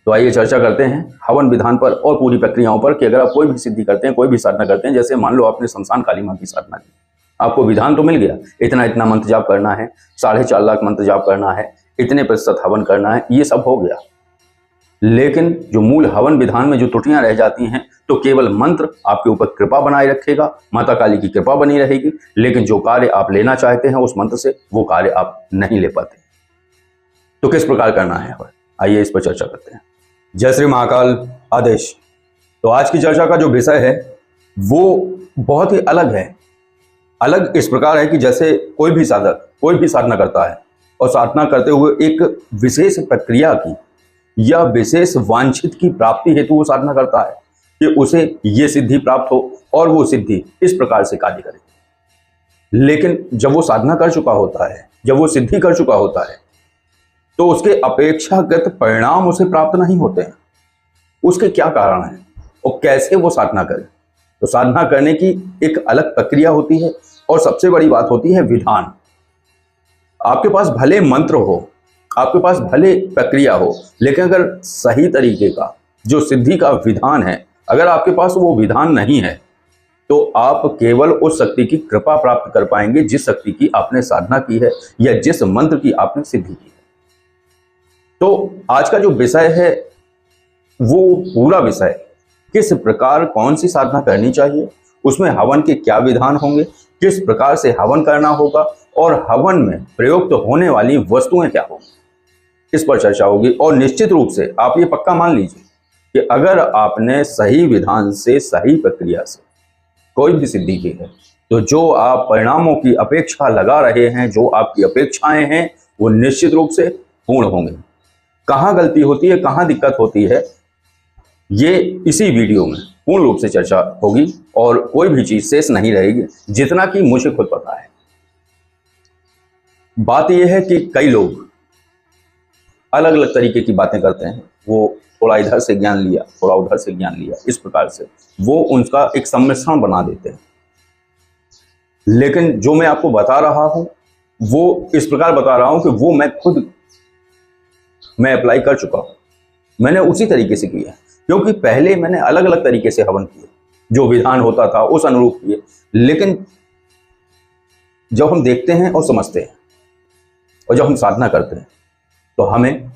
तो आइए चर्चा करते हैं हवन विधान पर और पूरी प्रक्रियाओं पर कि अगर आप कोई भी सिद्धि करते हैं, कोई भी साधना करते हैं, जैसे मान लो आपने शमशान काली मां की साधना की, आपको विधान तो मिल गया, इतना इतना मंत्र जाप करना है, 4.5 लाख मंत्र जाप करना है, इतने प्रतिशत हवन करना है, ये सब हो गया। लेकिन जो मूल हवन विधान में जो त्रुटियां रह जाती हैं, तो केवल मंत्र आपके ऊपर कृपा बनाए रखेगा, माता काली की कृपा बनी रहेगी, लेकिन जो कार्य आप लेना चाहते हैं उस मंत्र से, वो कार्य आप नहीं ले पाते। तो किस प्रकार करना है हवन, आइए इस पर चर्चा करते हैं। जय श्री महाकाल आदेश। तो आज की चर्चा का जो विषय है वो बहुत ही अलग है। अलग इस प्रकार है कि जैसे कोई भी साधक कोई भी साधना करता है और साधना करते हुए एक विशेष प्रक्रिया की या विशेष वांछित की प्राप्ति हेतु वो साधना करता है कि उसे ये सिद्धि प्राप्त हो और वो सिद्धि इस प्रकार से कार्य करे। लेकिन जब वो साधना कर चुका होता है, जब वो सिद्धि कर चुका होता है, तो उसके अपेक्षाकृत परिणाम उसे प्राप्त नहीं होते हैं। उसके क्या कारण है और कैसे वो साधना करे? तो साधना करने की एक अलग प्रक्रिया होती है और सबसे बड़ी बात होती है विधान। आपके पास भले मंत्र हो, आपके पास भले प्रक्रिया हो, लेकिन अगर सही तरीके का जो सिद्धि का विधान है, अगर आपके पास वो विधान नहीं है, तो आप केवल उस शक्ति की कृपा प्राप्त कर पाएंगे जिस शक्ति की आपने साधना की है या जिस मंत्र की आपने सिद्धि की है। तो आज का जो विषय है वो पूरा विषय किस प्रकार कौन सी साधना करनी चाहिए, उसमें हवन के क्या विधान होंगे, किस प्रकार से हवन करना होगा और हवन में प्रयुक्त होने वाली वस्तुएं क्या होंगी, इस पर चर्चा होगी। और निश्चित रूप से आप ये पक्का मान लीजिए कि अगर आपने सही विधान से, सही प्रक्रिया से कोई भी सिद्धि की है, तो जो आप परिणामों की अपेक्षा लगा रहे हैं, जो आपकी अपेक्षाएं हैं, वो निश्चित रूप से पूर्ण होंगे। कहाँ गलती होती है, कहाँ दिक्कत होती है, ये इसी वीडियो में पूर्ण रूप से चर्चा होगी और कोई भी चीज शेष नहीं रहेगी, जितना कि मुझे खुद पता है। बात यह है कि कई लोग अलग अलग तरीके की बातें करते हैं। वो थोड़ा इधर से ज्ञान लिया, थोड़ा उधर से ज्ञान लिया, इस प्रकार से वो उनका एक सम्मिश्रण बना देते हैं। लेकिन जो मैं आपको बता रहा हूं वो इस प्रकार बता रहा हूं कि वो मैं खुद अप्लाई कर चुका हूं, मैंने उसी तरीके से किया, क्योंकि पहले मैंने अलग अलग तरीके से हवन किए, जो विधान होता था उस अनुरूप किए। लेकिन जब हम देखते हैं और समझते हैं और जब हम साधना करते हैं, तो हमें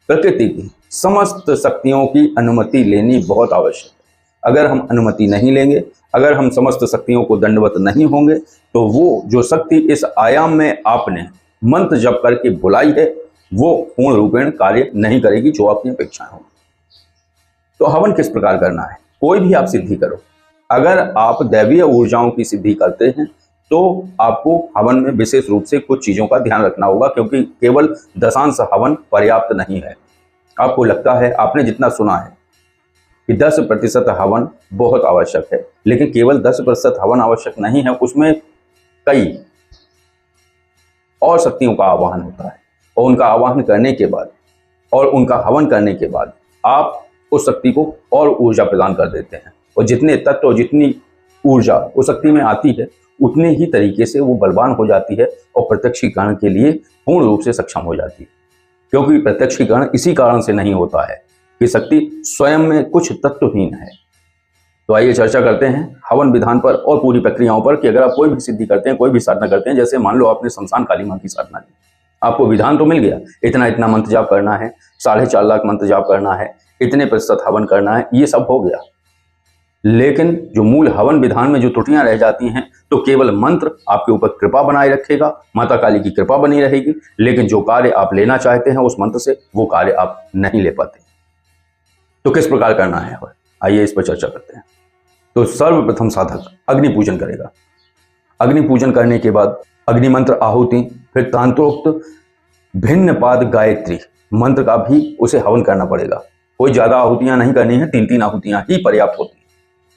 प्रकृति की समस्त शक्तियों की अनुमति लेनी बहुत आवश्यक है। अगर हम अनुमति नहीं लेंगे, अगर हम समस्त शक्तियों को दंडवत नहीं होंगे, तो वो जो शक्ति इस आयाम में आपने मंत्र जप करके बुलाई है, वो पूर्ण रूपेण कार्य नहीं करेगी जो आपकी अपेक्षाएं होंगी। तो हवन किस प्रकार करना है? कोई भी आप सिद्धि करो, अगर आप दैवीय ऊर्जाओं की सिद्धि करते हैं तो आपको हवन में विशेष रूप से कुछ चीजों का ध्यान रखना होगा, क्योंकि केवल दशांश हवन पर्याप्त नहीं है। आपको लगता है, आपने जितना सुना है कि 10% हवन बहुत आवश्यक है, लेकिन केवल 10% हवन आवश्यक नहीं है, उसमें कई और शक्तियों का आवाहन होता है। और उनका आवाहन करने के बाद और उनका हवन करने के बाद आप उस शक्ति को और ऊर्जा प्रदान कर देते हैं, और जितने तत्व और जितनी ऊर्जा उस शक्ति में आती है, उतने ही तरीके से वो बलवान हो जाती है और प्रत्यक्षीकरण के लिए पूर्ण रूप से सक्षम हो जाती है। क्योंकि प्रत्यक्षीकरण इसी कारण से नहीं होता है कि शक्ति स्वयं में कुछ तत्वहीन है। तो आइए चर्चा करते हैं हवन विधान पर और पूरी प्रक्रियाओं पर कि अगर आप कोई भी सिद्धि करते हैं, कोई भी साधना करते हैं, जैसे मान लो आपने शमशान काली मां की साधना की, आपको विधान तो मिल गया, इतना इतना मंत्र जाप करना है, 4.5 लाख मंत्र जाप करना है, इतने प्रतिशत हवन करना है, ये सब हो गया। लेकिन जो मूल हवन विधान में जो त्रुटियां रह जाती हैं, तो केवल मंत्र आपके ऊपर कृपा बनाए रखेगा, माता काली की कृपा बनी रहेगी, लेकिन जो कार्य आप लेना चाहते हैं उस मंत्र से, वो कार्य आप नहीं ले पाते। तो किस प्रकार करना है, आइए इस पर चर्चा करते हैं। तो सर्वप्रथम साधक अग्नि पूजन करेगा। अग्नि पूजन करने के बाद अग्नि मंत्र आहुति, फिर तांत्रोक्त भिन्न पाद गायत्री मंत्र का भी उसे हवन करना पड़ेगा। कोई ज्यादा आहुतियां नहीं करनी है, 3-3 आहुतियां ही पर्याप्त होती है।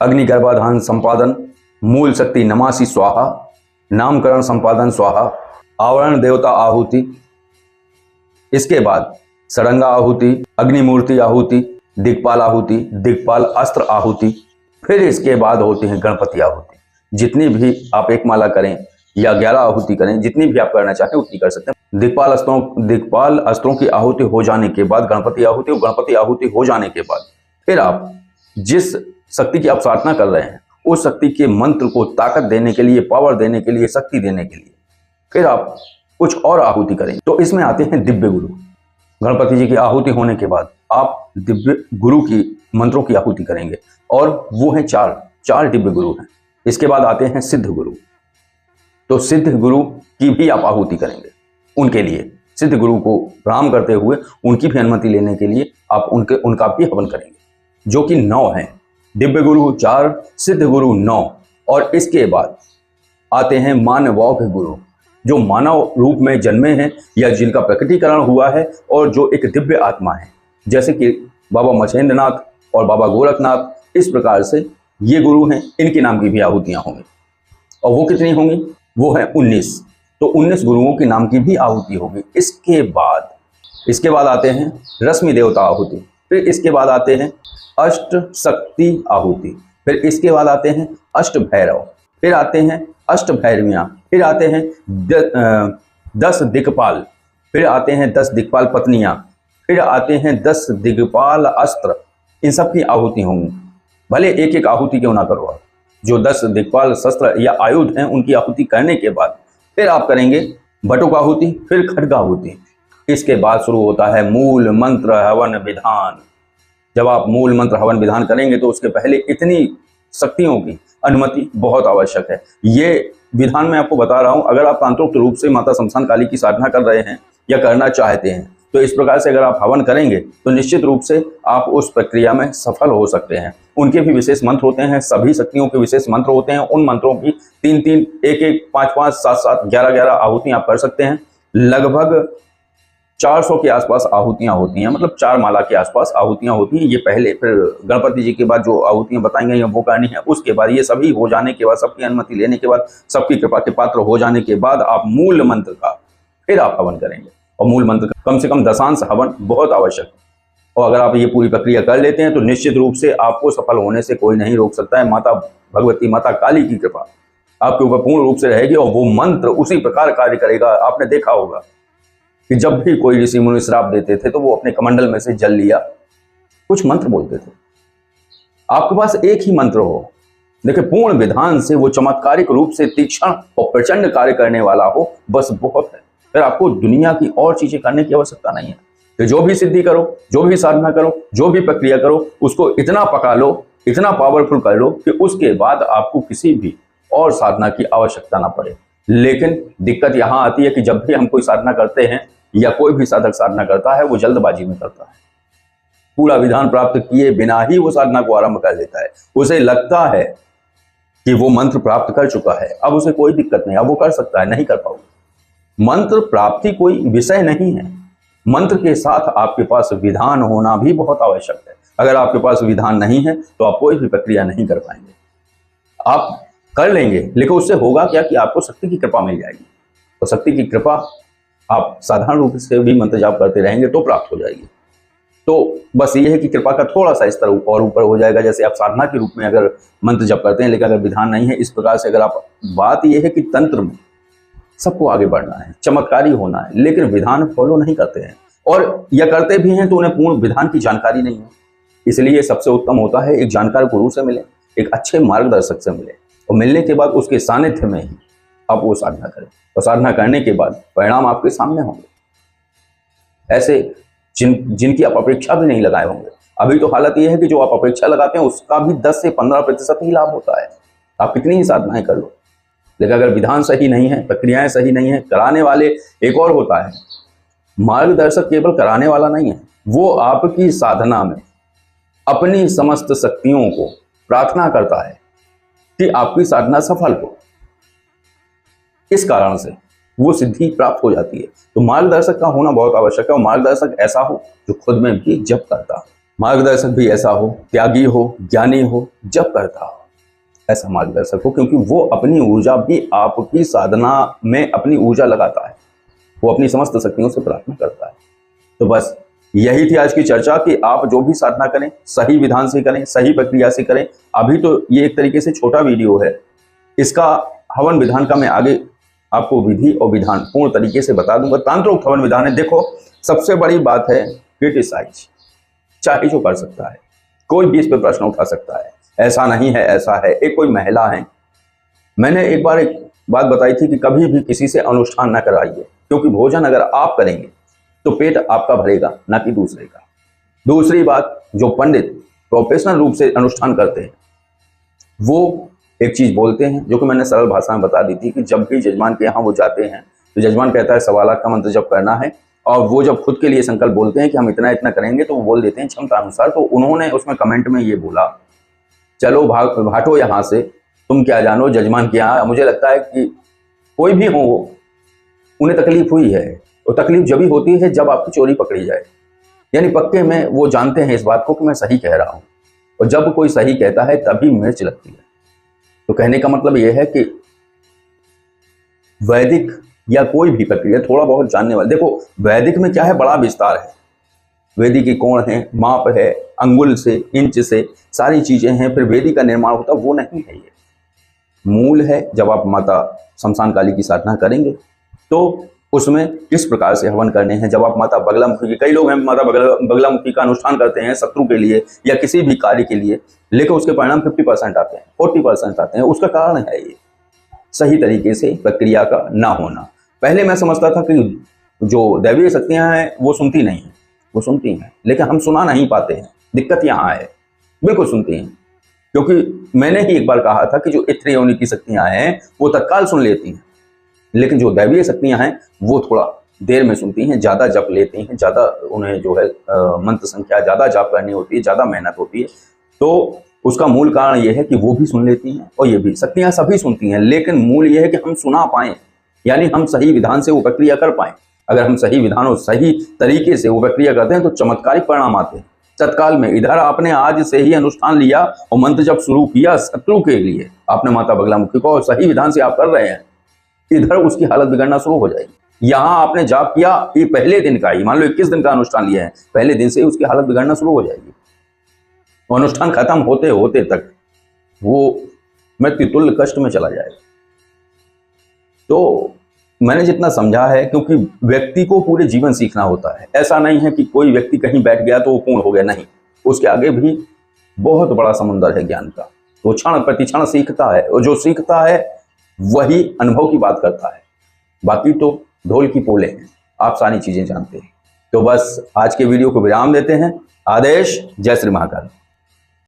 अग्नि गर्भाधान संपादन, मूल शक्ति नमासि स्वाहा, नामकरण संपादन स्वाहा, आवरण देवता आहुति, इसके बाद सरंगा आहुति, अग्निमूर्ति आहुति, दिक्पाल आहुति, दिक्पाल अस्त्र आहुति, फिर इसके बाद होती है गणपति आहुति। जितनी भी आप एक माला करें या 11 आहुति करें, जितनी भी आप करना चाहें उतनी कर सकते हैं। दिक्पाल अस्त्रों की आहुति हो जाने के बाद गणपति आहुति, और गणपति आहुति हो जाने के बाद फिर आप जिस शक्ति की आप साधना कर रहे हैं उस शक्ति के मंत्र को ताकत देने के लिए, पावर देने के लिए, शक्ति देने के लिए फिर आप कुछ और आहुति करेंगे। तो इसमें आते हैं दिव्य गुरु। गणपति जी की आहुति होने के बाद आप दिव्य गुरु की मंत्रों की आहुति करेंगे, और वो हैं चार दिव्य गुरु हैं। इसके बाद आते हैं सिद्ध गुरु। तो सिद्ध गुरु की भी आप आहुति करेंगे। उनके लिए सिद्ध गुरु को प्रणाम करते हुए उनकी भी अनुमति लेने के लिए आप उनका भी हवन करेंगे, जो कि 9 हैं। दिव्य गुरु 4, सिद्ध गुरु 9, और इसके बाद आते हैं मानवौघ गुरु, जो मानव रूप में जन्मे हैं या जिनका प्रकटीकरण हुआ है और जो एक दिव्य आत्मा है, जैसे कि बाबा मछेंद्रनाथ और बाबा गोरखनाथ। इस प्रकार से ये गुरु हैं, इनके नाम की भी आहुतियाँ होंगी। और वो कितनी होंगी? वो है 19। तो 19 गुरुओं के नाम की भी आहुति होगी। इसके बाद आते हैं रश्मि देवता आहुति, फिर इसके बाद आते हैं अष्ट शक्ति आहुति, फिर इसके बाद आते हैं अष्ट भैरव, फिर आते हैं अष्ट भैरवियाँ, फिर आते हैं 10 दिक्पाल, फिर आते हैं 10 दिक्पाल पत्नियाँ, फिर आते हैं 10 दिक्पाल अस्त्र। इन सब की आहुति होंगी। भले एक एक आहुति क्यों ना करो आप, जो 10 दिक्पाल शस्त्र या आयुध हैं उनकी आहुति करने के बाद फिर आप करेंगे बटुक आहुति, फिर खड्ग आहुति। इसके बाद शुरू होता है मूल मंत्र हवन विधान। जब आप मूल मंत्र हवन विधान करेंगे तो उसके पहले इतनी शक्तियों की अनुमति बहुत आवश्यक है। ये विधान मैं आपको बता रहा हूं, अगर आप तांत्रिक रूप से माता शमशान काली की साधना कर रहे हैं या करना चाहते हैं तो इस प्रकार से अगर आप हवन करेंगे तो निश्चित रूप से आप उस प्रक्रिया में सफल हो सकते हैं। उनके भी विशेष मंत्र होते हैं, सभी शक्तियों के विशेष मंत्र होते हैं। उन मंत्रों की 3-3, 1-1, 5-5, 7-7, 11-11 आहुतियां आप कर सकते हैं। लगभग 400 के आसपास आहुतियां होती हैं, मतलब 4 माला के आसपास आहुतियां होती हैं। ये पहले, फिर गणपति जी के बाद जो आहुतियां बताएंगे वो करनी है। उसके बाद ये सभी हो जाने के बाद, सबकी अनुमति लेने के बाद, सबकी कृपा के पात्र हो जाने के बाद आप मूल मंत्र का फिर आप हवन करेंगे। और मूल मंत्र का कम से कम दशांश हवन बहुत आवश्यक है। और अगर आप ये पूरी प्रक्रिया कर लेते हैं तो निश्चित रूप से आपको सफल होने से कोई नहीं रोक सकता है। माता भगवती, माता काली की कृपा आपके ऊपर पूर्ण रूप से रहेगी और वो मंत्र उसी प्रकार कार्य करेगा। आपने देखा होगा कि जब भी कोई ऋषि मुनि श्राप देते थे तो वो अपने कमंडल में से जल लिया, कुछ मंत्र बोलते थे। आपके पास एक ही मंत्र हो, देखिए पूर्ण विधान से वो चमत्कारिक रूप से तीक्ष्ण और प्रचंड कार्य करने वाला हो, बस बहुत है। फिर आपको दुनिया की और चीजें करने की आवश्यकता नहीं है। तो जो भी सिद्धि करो, जो भी साधना करो, जो भी प्रक्रिया करो, उसको इतना पका लो, इतना पावरफुल कर लो कि उसके बाद आपको किसी भी और साधना की आवश्यकता ना पड़े। लेकिन दिक्कत यहाँ आती है कि जब भी हम कोई साधना करते हैं या कोई भी साधक साधना करता है, वो जल्दबाजी में करता है। पूरा विधान प्राप्त किए बिना ही वो साधना को आरंभ कर देता है। उसे लगता है कि वो मंत्र प्राप्त कर चुका है, अब उसे कोई दिक्कत नहीं, अब वो कर सकता है। नहीं कर पाओगे। मंत्र प्राप्ति कोई विषय नहीं है। मंत्र के साथ आपके पास विधान होना भी बहुत आवश्यक है। अगर आपके पास विधान नहीं है तो आप कोई भी प्रक्रिया नहीं कर पाएंगे। आप कर लेंगे लेकिन उससे होगा क्या कि आपको शक्ति की कृपा मिल जाएगी, और शक्ति की कृपा आप साधारण रूप से भी मंत्र जाप करते रहेंगे तो प्राप्त हो जाएगी। तो बस ये है कि कृपा का थोड़ा सा स्तर और ऊपर हो जाएगा। जैसे आप साधना के रूप में अगर मंत्र जप करते हैं लेकिन अगर विधान नहीं है, इस प्रकार से अगर आप, बात यह है कि तंत्र में सबको आगे बढ़ना है, चमत्कारी होना है, लेकिन विधान फॉलो नहीं करते हैं, और या करते भी हैं तो उन्हें पूर्ण विधान की जानकारी नहीं है। इसलिए सबसे उत्तम होता है एक जानकार गुरु से मिले, एक अच्छे मार्गदर्शक से मिले, और मिलने के बाद उसके सानिध्य में ही आप वो साधना करें, और साधना करने के बाद परिणाम आपके सामने होंगे। ऐसे जिनकी आप अपेक्षा भी नहीं लगाए होंगे। अभी तो हालत ये है कि जो आप अपेक्षा लगाते हैं उसका भी 10 से 15% ही लाभ होता है। आप कितनी ही साधनाएं कर लो, लेकिन अगर विधान सही नहीं है, प्रक्रियाएं सही नहीं है, कराने वाले एक और होता है, मार्गदर्शक केवल कराने वाला नहीं है, वो आपकी साधना में अपनी समस्त शक्तियों को प्रार्थना करता है कि आपकी साधना सफल हो। इस कारण से वो सिद्धि प्राप्त हो जाती है। तो मार्गदर्शक का होना बहुत आवश्यक है, और मार्गदर्शक ऐसा हो जो खुद में भी जप करता हो, मार्गदर्शक भी ऐसा हो, त्यागी हो, ज्ञानी हो, जप करता हो, ऐसा मार्गदर्शक हो, क्योंकि वो अपनी ऊर्जा भी आपकी साधना में अपनी ऊर्जा लगाता है, वो अपनी समस्त शक्तियों से प्रार्थना करता है। तो बस यही थी आज की चर्चा कि आप जो भी साधना करें सही विधान से करें, सही प्रक्रिया से करें। अभी तो ये एक तरीके से छोटा वीडियो है, इसका हवन विधान का मैं आगे आपको विधि और विधान पूर्ण तरीके से बता दूंगा। तांत्रिक हवन विधान है। देखो, सबसे बड़ी बात है क्रिटिसाइज, चाहे जो कर सकता है, कोई भी इस पे प्रश्न उठा सकता है, ऐसा नहीं है ऐसा है। एक कोई महिला है, मैंने एक बार एक बात बताई थी कि कभी भी किसी से अनुष्ठान न कराइए, क्योंकि भोजन अगर आप करेंगे तो पेट आपका भरेगा, ना कि दूसरे का। दूसरी बात, जो पंडित प्रोफेशनल रूप से अनुष्ठान करते हैं वो एक चीज बोलते हैं जो कि मैंने सरल भाषा में बता दी थी कि जब भी जजमान के यहाँ वो जाते हैं तो जजमान कहता है 1.25 लाख का मंत्र जब करना है, और वो जब खुद के लिए संकल्प बोलते हैं कि हम इतना इतना करेंगे तो वो बोल देते हैं क्षमता अनुसार। तो उन्होंने उसमें कमेंट में ये बोला, चलो भाटो यहाँ से, तुम क्या जानो जजमान के यहाँ। मुझे लगता है कि कोई भी हो उन्हें तकलीफ हुई है, और तकलीफ जब भी होती है जब आपकी चोरी पकड़ी जाए, यानी पक्के में वो जानते हैं इस बात को कि मैं सही कह रहा हूँ, और जब कोई सही कहता है तभी मिर्च लगती है। तो कहने का मतलब यह है कि वैदिक या कोई भी प्रक्रिया थोड़ा बहुत जानने वाले, देखो वैदिक में क्या है, बड़ा विस्तार है। वेदी के कोण है, माप है, अंगुल से, इंच से, सारी चीजें हैं। फिर वेदी का निर्माण होता, वो नहीं है। ये मूल है। जब आप माता शमशान काली की साधना करेंगे तो उसमें किस प्रकार से हवन करने हैं। जब आप माता बगलामुखी की, कई लोग हैं माता बगलामुखी का अनुष्ठान करते हैं शत्रु के लिए या किसी भी कार्य के लिए, लेकिन उसके परिणाम 50% आते हैं, 40% आते हैं। उसका कारण है ये सही तरीके से प्रक्रिया का ना होना। पहले मैं समझता था कि जो दैवीय शक्तियां हैं वो सुनती नहीं है, वो सुनती हैं, लेकिन हम सुना नहीं पाते हैं। दिक्कत यहाँ है, बिल्कुल सुनती हैं, क्योंकि मैंने ही एक बार कहा था कि जो इत्र योनि की शक्तियां हैं वो तत्काल सुन लेती हैं, लेकिन जो दैवीय शक्तियां हैं वो थोड़ा देर में सुनती हैं, ज़्यादा जप लेती हैं, ज़्यादा उन्हें जो है मंत्र संख्या ज़्यादा जप करनी होती है, ज़्यादा मेहनत होती है। तो उसका मूल कारण ये है कि वो भी सुन लेती हैं और ये भी, शक्तियां सभी सुनती हैं, लेकिन मूल ये है कि हम सुना पाएं, यानी हम सही विधान से वो प्रक्रिया कर पाएं। अगर हम सही विधान और सही तरीके से वो प्रक्रिया करते हैं तो चमत्कारिक परिणाम आते हैं तत्काल में। इधर आपने आज से ही अनुष्ठान लिया और मंत्र जब शुरू किया शत्रु के लिए, आपने माता बगलामुखी को, और सही विधान से आप कर रहे हैं, इधर उसकी हालत बिगड़ना शुरू हो जाएगी। यहाँ आपने जाप किया, ये पहले दिन का ही, मान लो 21 दिन का अनुष्ठान लिया है, पहले दिन से ही उसकी हालत बिगड़ना शुरू हो जाएगी। अनुष्ठान खत्म होते होते तक वो मृत्यु तुल्य कष्ट में चला जाएगा। तो मैंने जितना समझा है, क्योंकि व्यक्ति को पूरे जीवन सीखना होता है, ऐसा नहीं है कि कोई व्यक्ति कहीं बैठ गया तो वो पूर्ण हो गया, नहीं, उसके आगे भी बहुत बड़ा समुद्र है ज्ञान का। वो क्षण प्रति क्षण सीखता है, और जो सीखता है वही अनुभव की बात करता है, बाकी तो ढोल की पोले हैं, आप सारी चीजें जानते हैं। तो बस आज के वीडियो को विराम देते हैं। आदेश, जय श्री महाकाल।